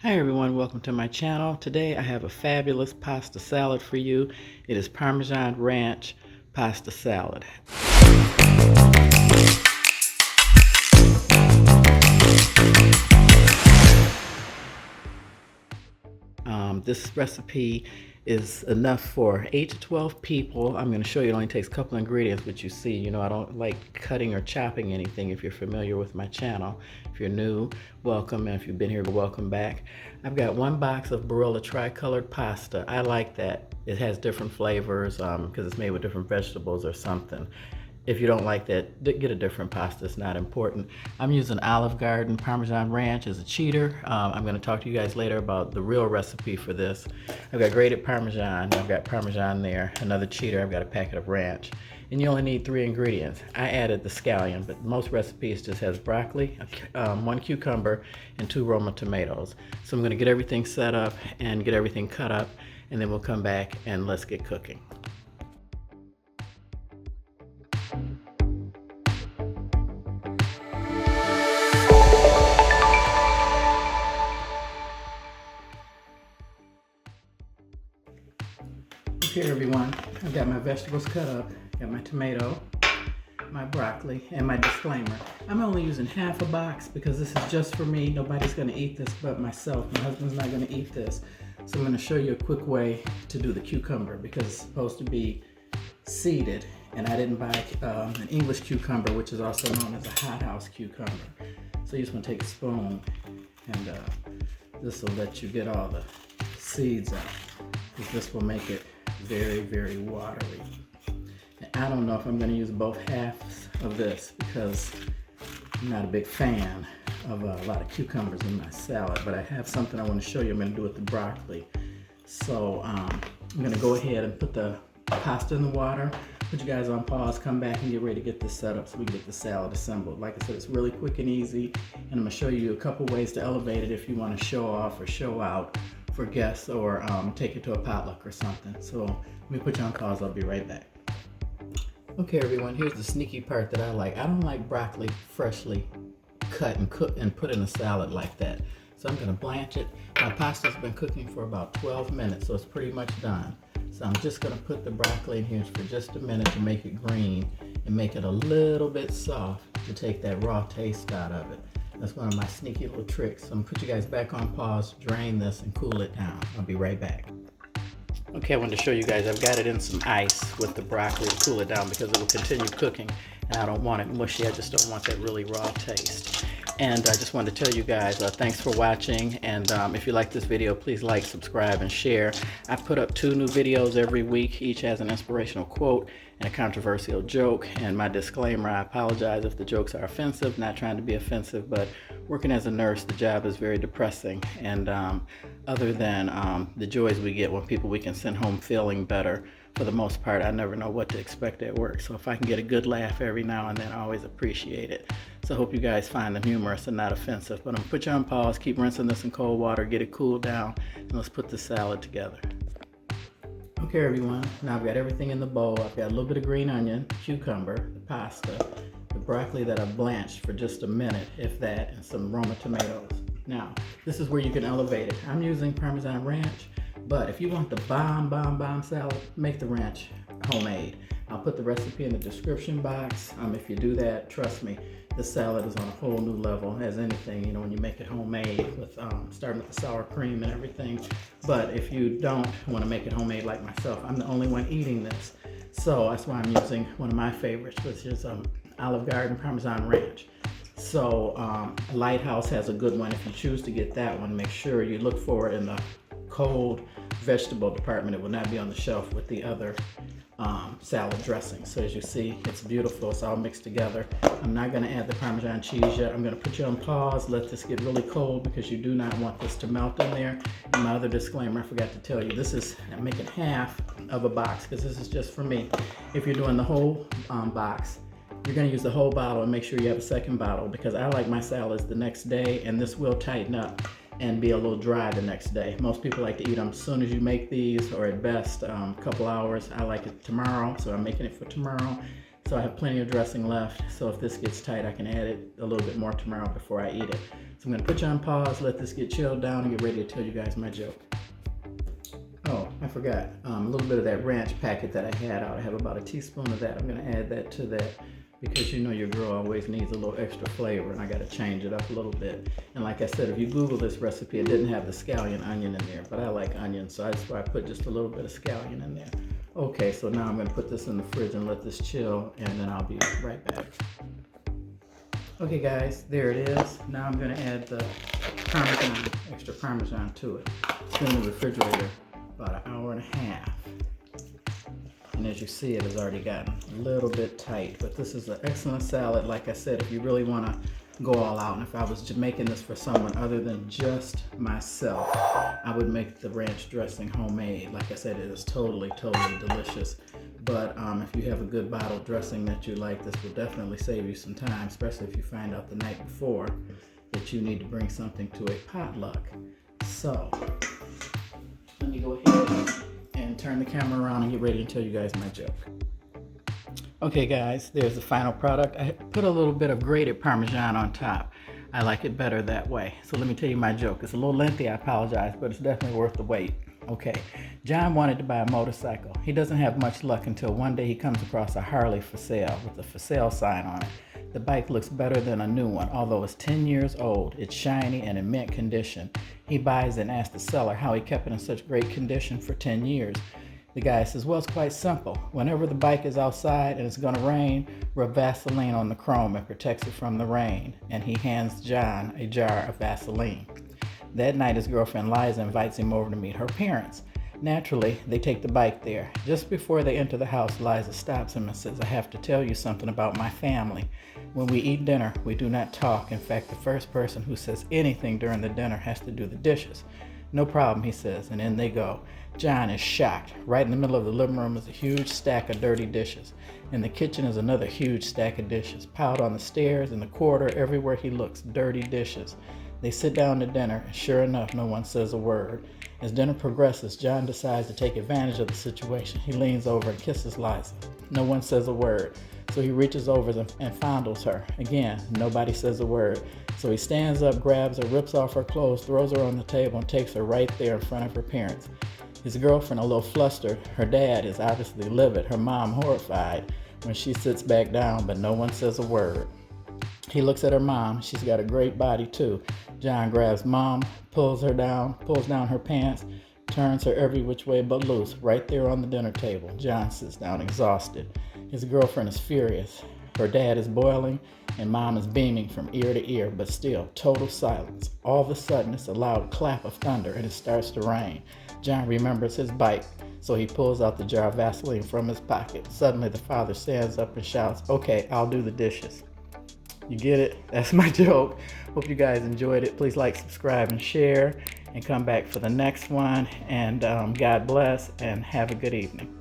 Hi everyone, welcome to my channel. Today I have a fabulous pasta salad for you. It is Parmesan Ranch pasta salad. This recipe is enough for 8 to 12 people. I'm going to show you it only takes a couple ingredients, but you see, I don't like cutting or chopping anything. If you're familiar with my channel, if you're new, welcome, and if you've been here, welcome back. I've got 1 box of Barilla tricolored pasta. I like that. It has different flavors because it's made with different vegetables or something. If you don't like that, get a different pasta. It's not important. I'm using Olive Garden Parmesan Ranch as a cheater. I'm going to talk to you guys later about the real recipe for this. I've got grated Parmesan. I've got Parmesan there. Another cheater, I've got a packet of ranch. And you only need 3 ingredients. I added the scallion, but most recipes just has broccoli, 1 cucumber, and 2 Roma tomatoes. So I'm going to get everything set up and get everything cut up, and then we'll come back and let's get cooking. Okay everyone, I've got my vegetables cut up, got my tomato, my broccoli, and my disclaimer. I'm only using half a box because this is just for me. Nobody's gonna eat this but myself. My husband's not gonna eat this. So I'm gonna show you a quick way to do the cucumber because it's supposed to be seeded, and I didn't buy an English cucumber, which is also known as a hothouse cucumber. So you just wanna take a spoon and this will let you get all the seeds out, because this will make it very, very watery. And I don't know if I'm going to use both halves of this because I'm not a big fan of a lot of cucumbers in my salad, but I have something I want to show you I'm going to do with the broccoli. So I'm going to go ahead and put the pasta in the water, put you guys on pause, come back and get ready to get this set up so we can get the salad assembled. Like I said, it's really quick and easy, and I'm going to show you a couple ways to elevate it if you want to show off or show out for guests, or take it to a potluck or something. So let me put you on pause, I'll be right back. Okay everyone, here's the sneaky part that I like. I don't like broccoli freshly cut and cooked and put in a salad like that. So I'm gonna blanch it. My pasta's been cooking for about 12 minutes, so it's pretty much done. So I'm just gonna put the broccoli in here for just a minute to make it green and make it a little bit soft to take that raw taste out of it. That's one of my sneaky little tricks. So I'm gonna put you guys back on pause, drain this, and cool it down. I'll be right back. Okay, I wanted to show you guys, I've got it in some ice with the broccoli to cool it down because it will continue cooking, and I don't want it mushy. I just don't want that really raw taste. And I just wanted to tell you guys, thanks for watching, and if you like this video, please like, subscribe, and share. I put up 2 new videos every week. Each has an inspirational quote and a controversial joke. And my disclaimer, I apologize if the jokes are offensive, not trying to be offensive, but working as a nurse, the job is very depressing. And other than the joys we get when we can send home feeling better, for the most part, I never know what to expect at work. So if I can get a good laugh every now and then, I always appreciate it. So I hope you guys find them humorous and not offensive. But I'm gonna put you on pause, keep rinsing this in cold water, get it cooled down, and let's put the salad together. Okay everyone, now I've got everything in the bowl. I've got a little bit of green onion, cucumber, the pasta, the broccoli that I've blanched for just a minute, if that, and some Roma tomatoes. Now, this is where you can elevate it. I'm using Parmesan Ranch, but if you want the bomb salad, make the ranch homemade. I'll put the recipe in the description box. If you do that, trust me, the salad is on a whole new level as anything, when you make it homemade with starting with the sour cream and everything. But if you don't want to make it homemade like myself, I'm the only one eating this. So that's why I'm using one of my favorites, which is Olive Garden Parmesan Ranch. So Lighthouse has a good one. If you choose to get that one, make sure you look for it in the cold vegetable department. It will not be on the shelf with the other salad dressing. So as you see, it's beautiful. It's all mixed together. I'm not going to add the Parmesan cheese yet. I'm going to put you on pause, let this get really cold because you do not want this to melt in there. And my other disclaimer, I forgot to tell you, I'm making half of a box because this is just for me. If you're doing the whole box, you're going to use the whole bottle, and make sure you have a second bottle, because I like my salads the next day, and this will tighten up and be a little dry the next day. Most people like to eat them as soon as you make these, or at best a couple hours. I like it tomorrow, so I'm making it for tomorrow. So I have plenty of dressing left, so if this gets tight, I can add it a little bit more tomorrow before I eat it. So I'm gonna put you on pause, let this get chilled down, and get ready to tell you guys my joke. Oh, I forgot, a little bit of that ranch packet that I had out. I have about a teaspoon of that. I'm gonna add that to that because you know your girl always needs a little extra flavor, and I gotta change it up a little bit. And like I said, if you Google this recipe, it didn't have the scallion onion in there, but I like onions, so that's why I put just a little bit of scallion in there. Okay, so now I'm gonna put this in the fridge and let this chill, and then I'll be right back. Okay guys, there it is. Now I'm gonna add the Parmesan, extra Parmesan to it. It's been in the refrigerator about an hour and a half. And as you see, it has already gotten a little bit tight, but this is an excellent salad. Like I said, if you really wanna go all out, and if I was making this for someone other than just myself, I would make the ranch dressing homemade. Like I said, it is totally, totally delicious. But if you have a good bottled dressing that you like, this will definitely save you some time, especially if you find out the night before that you need to bring something to a potluck. So, let me go ahead and turn the camera around and get ready to tell you guys my joke. Okay guys, there's the final product. I put a little bit of grated Parmesan on top. I like it better that way. So let me tell you my joke. It's a little lengthy, I apologize, but it's definitely worth the wait. Okay, John wanted to buy a motorcycle. He doesn't have much luck until one day he comes across a Harley for sale with a for sale sign on it. The bike looks better than a new one, although it's 10 years old. It's shiny and in mint condition. He buys it and asks the seller how he kept it in such great condition for 10 years. The guy says, well, it's quite simple. Whenever the bike is outside and it's gonna rain, rub Vaseline on the chrome and protects it from the rain. And he hands John a jar of Vaseline. That night, his girlfriend Liza invites him over to meet her parents. Naturally, they take the bike there. Just before they enter the house, Liza stops him and says, I have to tell you something about my family. When we eat dinner, we do not talk. In fact, the first person who says anything during the dinner has to do the dishes. No problem, he says, and in they go. John is shocked. Right in the middle of the living room is a huge stack of dirty dishes. In the kitchen is another huge stack of dishes. Piled on the stairs, in the corridor, everywhere he looks, dirty dishes. They sit down to dinner, and sure enough, no one says a word. As dinner progresses, John decides to take advantage of the situation. He leans over and kisses Liza. No one says a word, so he reaches over and fondles her. Again, nobody says a word. So he stands up, grabs her, rips off her clothes, throws her on the table, and takes her right there in front of her parents. His girlfriend, a little flustered. Her dad is obviously livid. Her mom horrified when she sits back down, but no one says a word. He looks at her mom. She's got a great body too. John grabs mom, pulls down her pants, turns her every which way but loose, right there on the dinner table. John sits down exhausted. His girlfriend is furious. Her dad is boiling, and mom is beaming from ear to ear, but still, total silence. All of a sudden, it's a loud clap of thunder, and it starts to rain. John remembers his bike, so he pulls out the jar of Vaseline from his pocket. Suddenly, the father stands up and shouts, okay, I'll do the dishes. You get it? That's my joke. Hope you guys enjoyed it. Please like, subscribe, and share, and come back for the next one. And God bless, and have a good evening.